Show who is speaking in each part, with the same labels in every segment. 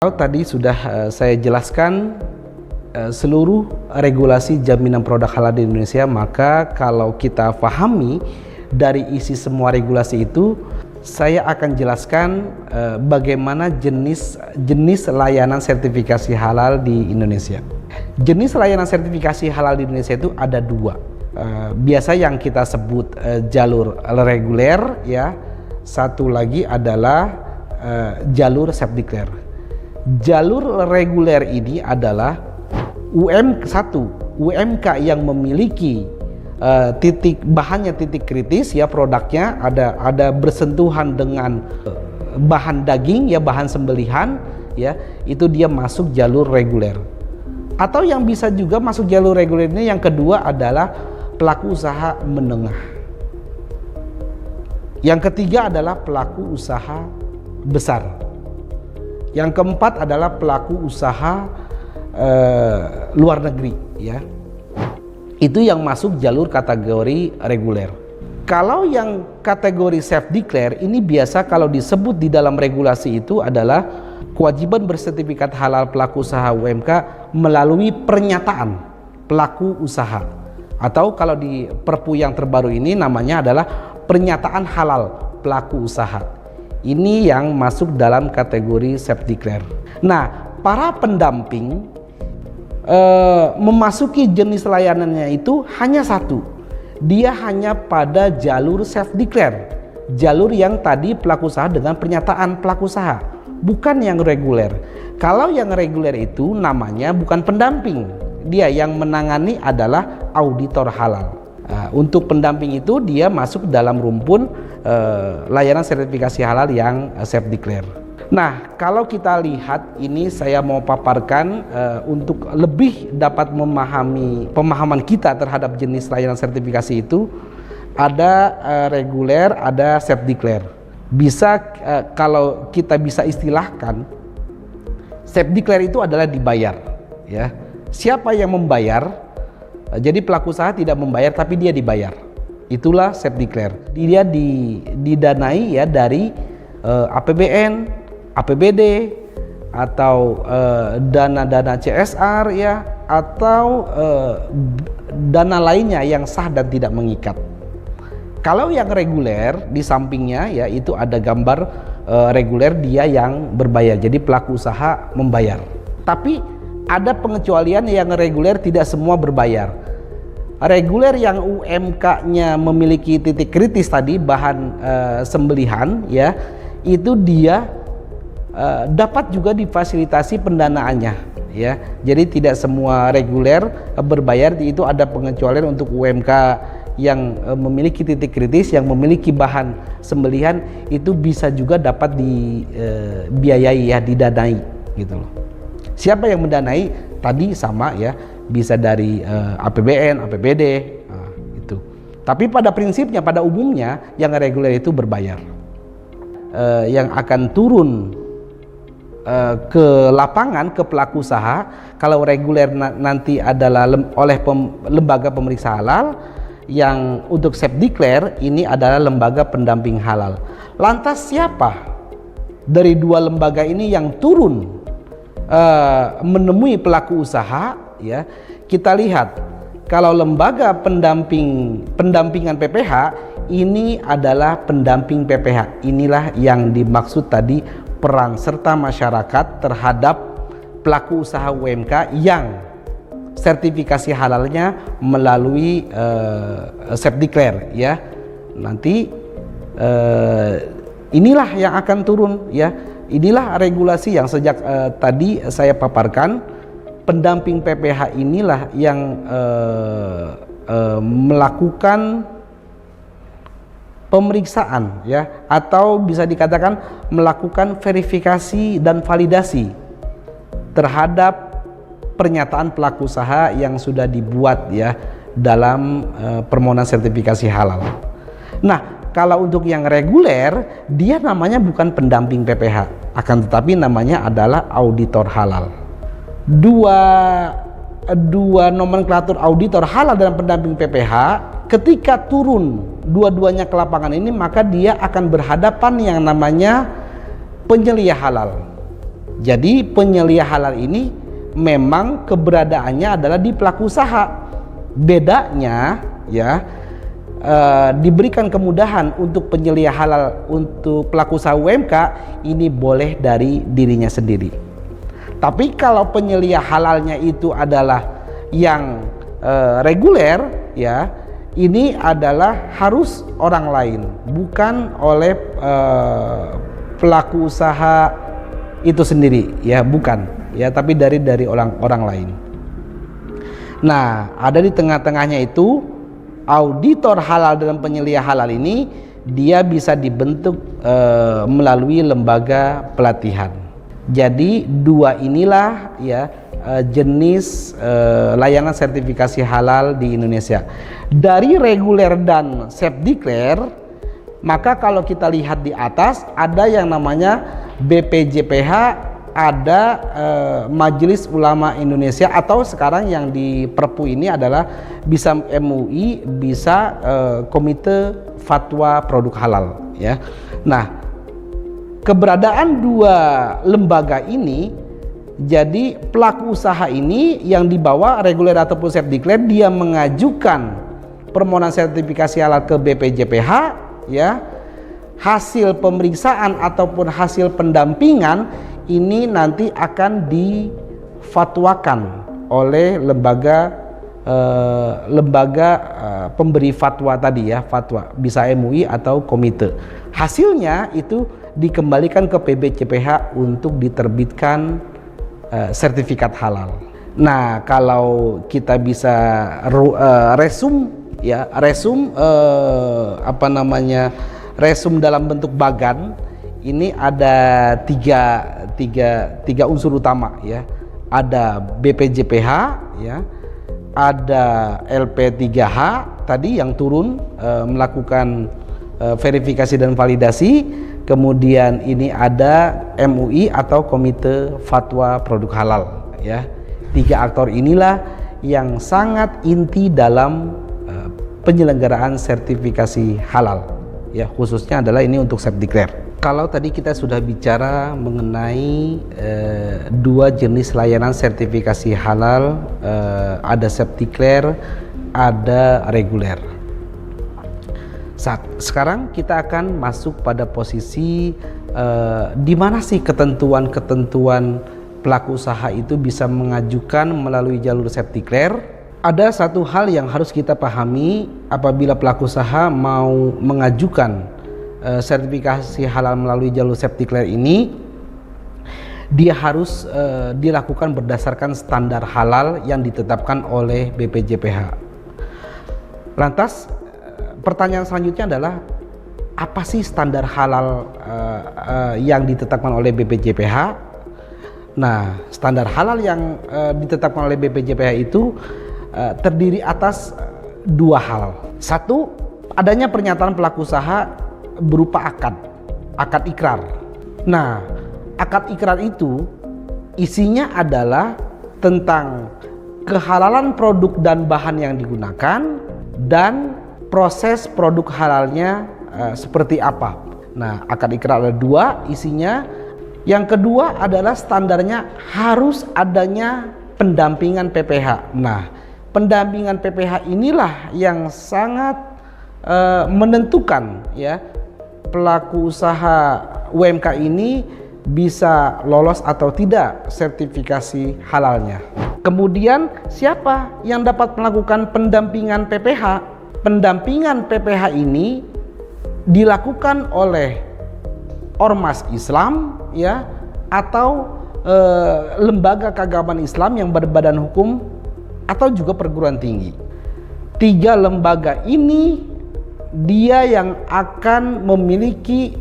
Speaker 1: Tadi sudah saya jelaskan seluruh regulasi jaminan produk halal di Indonesia, maka kalau kita pahami dari isi semua regulasi itu, saya akan jelaskan bagaimana jenis layanan sertifikasi halal di Indonesia. Jenis layanan sertifikasi halal di Indonesia itu ada dua. Biasa yang kita sebut jalur reguler, ya. Satu lagi adalah jalur self declare. Jalur reguler ini adalah UMK yang memiliki bahannya titik kritis, ya, produknya ada bersentuhan dengan bahan daging, ya, bahan sembelihan, ya, itu dia masuk jalur reguler. Atau yang bisa juga masuk jalur reguler ini yang kedua adalah pelaku usaha menengah. Yang ketiga adalah pelaku usaha besar. Yang keempat adalah pelaku usaha luar negeri, ya. Itu yang masuk jalur kategori reguler. Kalau yang kategori self declare ini biasa kalau disebut di dalam regulasi itu adalah kewajiban bersertifikat halal pelaku usaha UMK melalui pernyataan pelaku usaha, atau kalau di Perpu yang terbaru ini namanya adalah pernyataan halal pelaku usaha. Ini yang masuk dalam kategori self declare. Nah, para pendamping memasuki jenis layanannya itu hanya satu. Dia hanya pada jalur self declare, jalur yang tadi pelaku usaha dengan pernyataan pelaku usaha, bukan yang reguler. Kalau yang reguler itu namanya bukan pendamping, dia yang menangani adalah auditor halal. Untuk pendamping itu dia masuk dalam rumpun layanan sertifikasi halal yang self declare. Nah, kalau kita lihat ini, saya mau paparkan untuk lebih dapat memahami pemahaman kita terhadap jenis layanan sertifikasi itu, ada reguler, ada self declare. Bisa kalau kita bisa istilahkan, self declare itu adalah dibayar, ya. Siapa yang membayar? Jadi pelaku usaha tidak membayar tapi dia dibayar. Itulah self declare. Dia didanai, ya, dari APBN, APBD, atau dana-dana CSR, ya, atau dana lainnya yang sah dan tidak mengikat. Kalau yang reguler di sampingnya, ya, itu ada gambar reguler dia yang berbayar. Jadi pelaku usaha membayar. Tapi ada pengecualian yang reguler tidak semua berbayar. Reguler yang UMK-nya memiliki titik kritis tadi, bahan sembelihan, ya, itu dia dapat juga difasilitasi pendanaannya, ya. Jadi tidak semua reguler berbayar, itu ada pengecualian untuk UMK yang memiliki titik kritis, yang memiliki bahan sembelihan, itu bisa juga dapat dibiayai, ya, didanai, gitu loh. Siapa yang mendanai? Tadi sama, ya, bisa dari APBN, APBD, itu. Tapi pada prinsipnya, pada umumnya yang reguler itu berbayar. Yang akan turun ke lapangan, ke pelaku usaha, kalau reguler nanti adalah oleh lembaga pemeriksa halal, yang untuk self declare ini adalah lembaga pendamping halal. Lantas siapa dari dua lembaga ini yang turun menemui pelaku usaha, ya? Kita lihat, kalau lembaga pendampingan PPH ini adalah pendamping PPH. Inilah yang dimaksud tadi, peran serta masyarakat terhadap pelaku usaha UMK yang sertifikasi halalnya melalui self declare, ya. Nanti inilah yang akan turun, ya. Inilah regulasi yang sejak tadi saya paparkan. Pendamping PPH inilah yang melakukan pemeriksaan, ya, atau bisa dikatakan melakukan verifikasi dan validasi terhadap pernyataan pelaku usaha yang sudah dibuat, ya, dalam permohonan sertifikasi halal. Nah, kalau untuk yang reguler, dia namanya bukan pendamping PPH, akan tetapi namanya adalah auditor halal. Dua nomenklatur auditor halal dan pendamping PPH, ketika turun dua-duanya ke lapangan ini, maka dia akan berhadapan yang namanya penyelia halal. Jadi penyelia halal ini memang keberadaannya adalah di pelaku usaha. Bedanya ya, diberikan kemudahan untuk penyelia halal untuk pelaku usaha UMK ini boleh dari dirinya sendiri. Tapi kalau penyelia halalnya itu adalah yang reguler ya, ini adalah harus orang lain, bukan oleh pelaku usaha itu sendiri ya, bukan ya, tapi dari orang lain. Nah, ada di tengah-tengahnya itu auditor halal dalam penyelia halal ini dia bisa dibentuk melalui lembaga pelatihan. Jadi dua inilah ya jenis layanan sertifikasi halal di Indonesia. Dari reguler dan self declare, maka kalau kita lihat di atas ada yang namanya BPJPH, ada Majelis Ulama Indonesia, atau sekarang yang di Perpu ini adalah bisa MUI, bisa Komite Fatwa Produk Halal ya. Nah, keberadaan dua lembaga ini, jadi pelaku usaha ini yang dibawa reguler ataupun self declare, dia mengajukan permohonan sertifikasi halal ke BPJPH ya. Hasil pemeriksaan ataupun hasil pendampingan ini nanti akan difatwakan oleh lembaga pemberi fatwa tadi ya, fatwa bisa MUI atau komite. Hasilnya itu dikembalikan ke PBCPH untuk diterbitkan sertifikat halal. Nah, kalau kita bisa resum dalam bentuk bagan, ini ada tiga unsur utama ya. Ada BPJPH ya, ada LP3H tadi yang turun melakukan verifikasi dan validasi, kemudian ini ada MUI atau Komite Fatwa Produk Halal ya. Tiga aktor inilah yang sangat inti dalam penyelenggaraan sertifikasi halal ya, khususnya adalah ini untuk self declare. Kalau tadi kita sudah bicara mengenai dua jenis layanan sertifikasi halal, ada self declare, ada reguler. Sekarang kita akan masuk pada posisi di mana sih ketentuan-ketentuan pelaku usaha itu bisa mengajukan melalui jalur self declare. Ada satu hal yang harus kita pahami apabila pelaku usaha mau mengajukan sertifikasi halal melalui jalur self declare ini, dia harus dilakukan berdasarkan standar halal yang ditetapkan oleh BPJPH. Lantas pertanyaan selanjutnya adalah, apa sih standar halal yang ditetapkan oleh BPJPH? Nah, standar halal yang ditetapkan oleh BPJPH itu terdiri atas dua hal. Satu, adanya pernyataan pelaku usaha berupa akad ikrar. Nah, akad ikrar itu isinya adalah tentang kehalalan produk dan bahan yang digunakan dan proses produk halalnya seperti apa. Nah, akad ikrar ada dua isinya. Yang kedua adalah standarnya harus adanya pendampingan PPH. Nah, pendampingan PPH inilah yang sangat menentukan ya pelaku usaha UMK ini bisa lolos atau tidak sertifikasi halalnya. Kemudian siapa yang dapat melakukan pendampingan PPH? Pendampingan PPH ini dilakukan oleh ormas Islam ya, atau lembaga keagamaan Islam yang berbadan hukum, atau juga perguruan tinggi. Tiga lembaga ini dia yang akan memiliki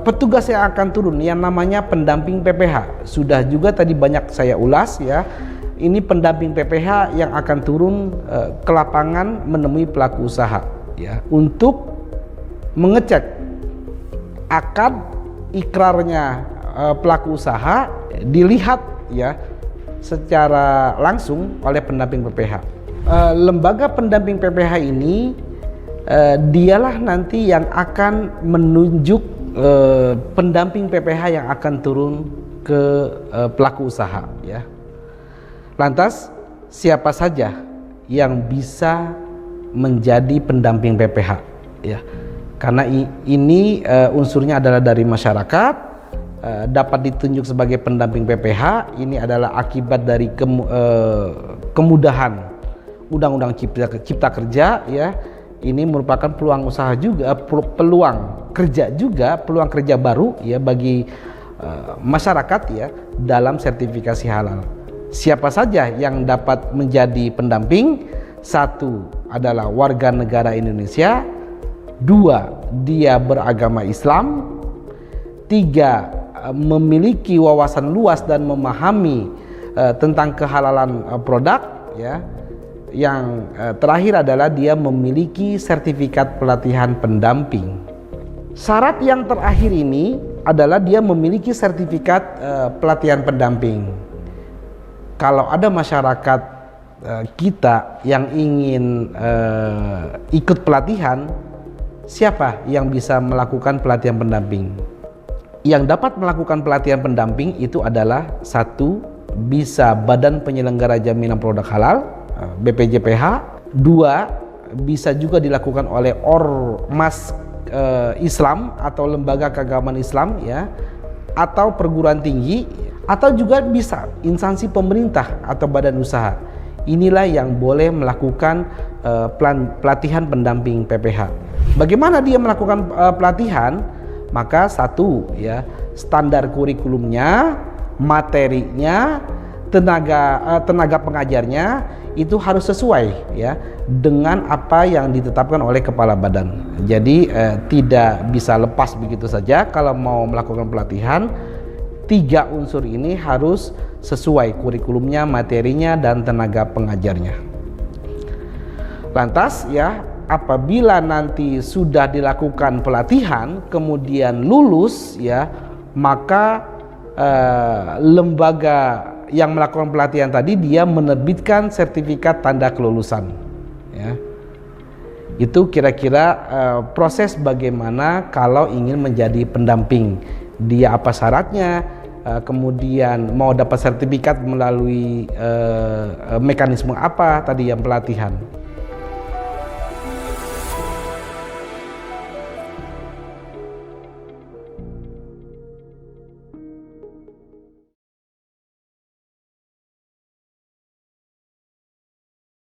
Speaker 1: petugas yang akan turun yang namanya pendamping PPH. Sudah juga tadi banyak saya ulas ya. Ini pendamping PPH yang akan turun ke lapangan menemui pelaku usaha ya, untuk mengecek akad ikrarnya pelaku usaha, dilihat ya secara langsung oleh pendamping PPH. Lembaga pendamping PPH ini dialah nanti yang akan menunjuk pendamping PPH yang akan turun ke pelaku usaha ya. Lantas siapa saja yang bisa menjadi pendamping PPH ya? Karena ini unsurnya adalah dari masyarakat, dapat ditunjuk sebagai pendamping PPH. Ini adalah akibat dari kemudahan Undang-Undang Cipta Kerja ya. Ini merupakan peluang usaha juga, peluang kerja baru ya bagi masyarakat ya dalam sertifikasi halal. Siapa saja yang dapat menjadi pendamping? Satu adalah warga negara Indonesia, dua dia beragama Islam, tiga memiliki wawasan luas dan memahami tentang kehalalan produk ya. Yang terakhir adalah dia memiliki sertifikat pelatihan pendamping. Syarat yang terakhir ini adalah dia memiliki sertifikat pelatihan pendamping. Kalau ada masyarakat kita yang ingin ikut pelatihan, siapa yang bisa melakukan pelatihan pendamping? Yang dapat melakukan pelatihan pendamping itu adalah satu, bisa Badan Penyelenggara Jaminan Produk Halal BPJPH. Dua, bisa juga dilakukan oleh ormas Islam atau lembaga keagamaan Islam ya, atau perguruan tinggi, atau juga bisa instansi pemerintah atau badan usaha. Inilah yang boleh melakukan pelatihan pendamping PPH. Bagaimana dia melakukan pelatihan? Maka satu ya, standar kurikulumnya, materinya, tenaga pengajarnya itu harus sesuai ya dengan apa yang ditetapkan oleh kepala badan. Jadi tidak bisa lepas begitu saja kalau mau melakukan pelatihan. Tiga unsur ini harus sesuai kurikulumnya, materinya, dan tenaga pengajarnya. Lantas ya, apabila nanti sudah dilakukan pelatihan kemudian lulus ya, maka lembaga yang melakukan pelatihan tadi dia menerbitkan sertifikat tanda kelulusan ya. Itu kira-kira proses bagaimana kalau ingin menjadi pendamping. Dia apa syaratnya, kemudian mau dapat sertifikat melalui mekanisme apa tadi yang pelatihan.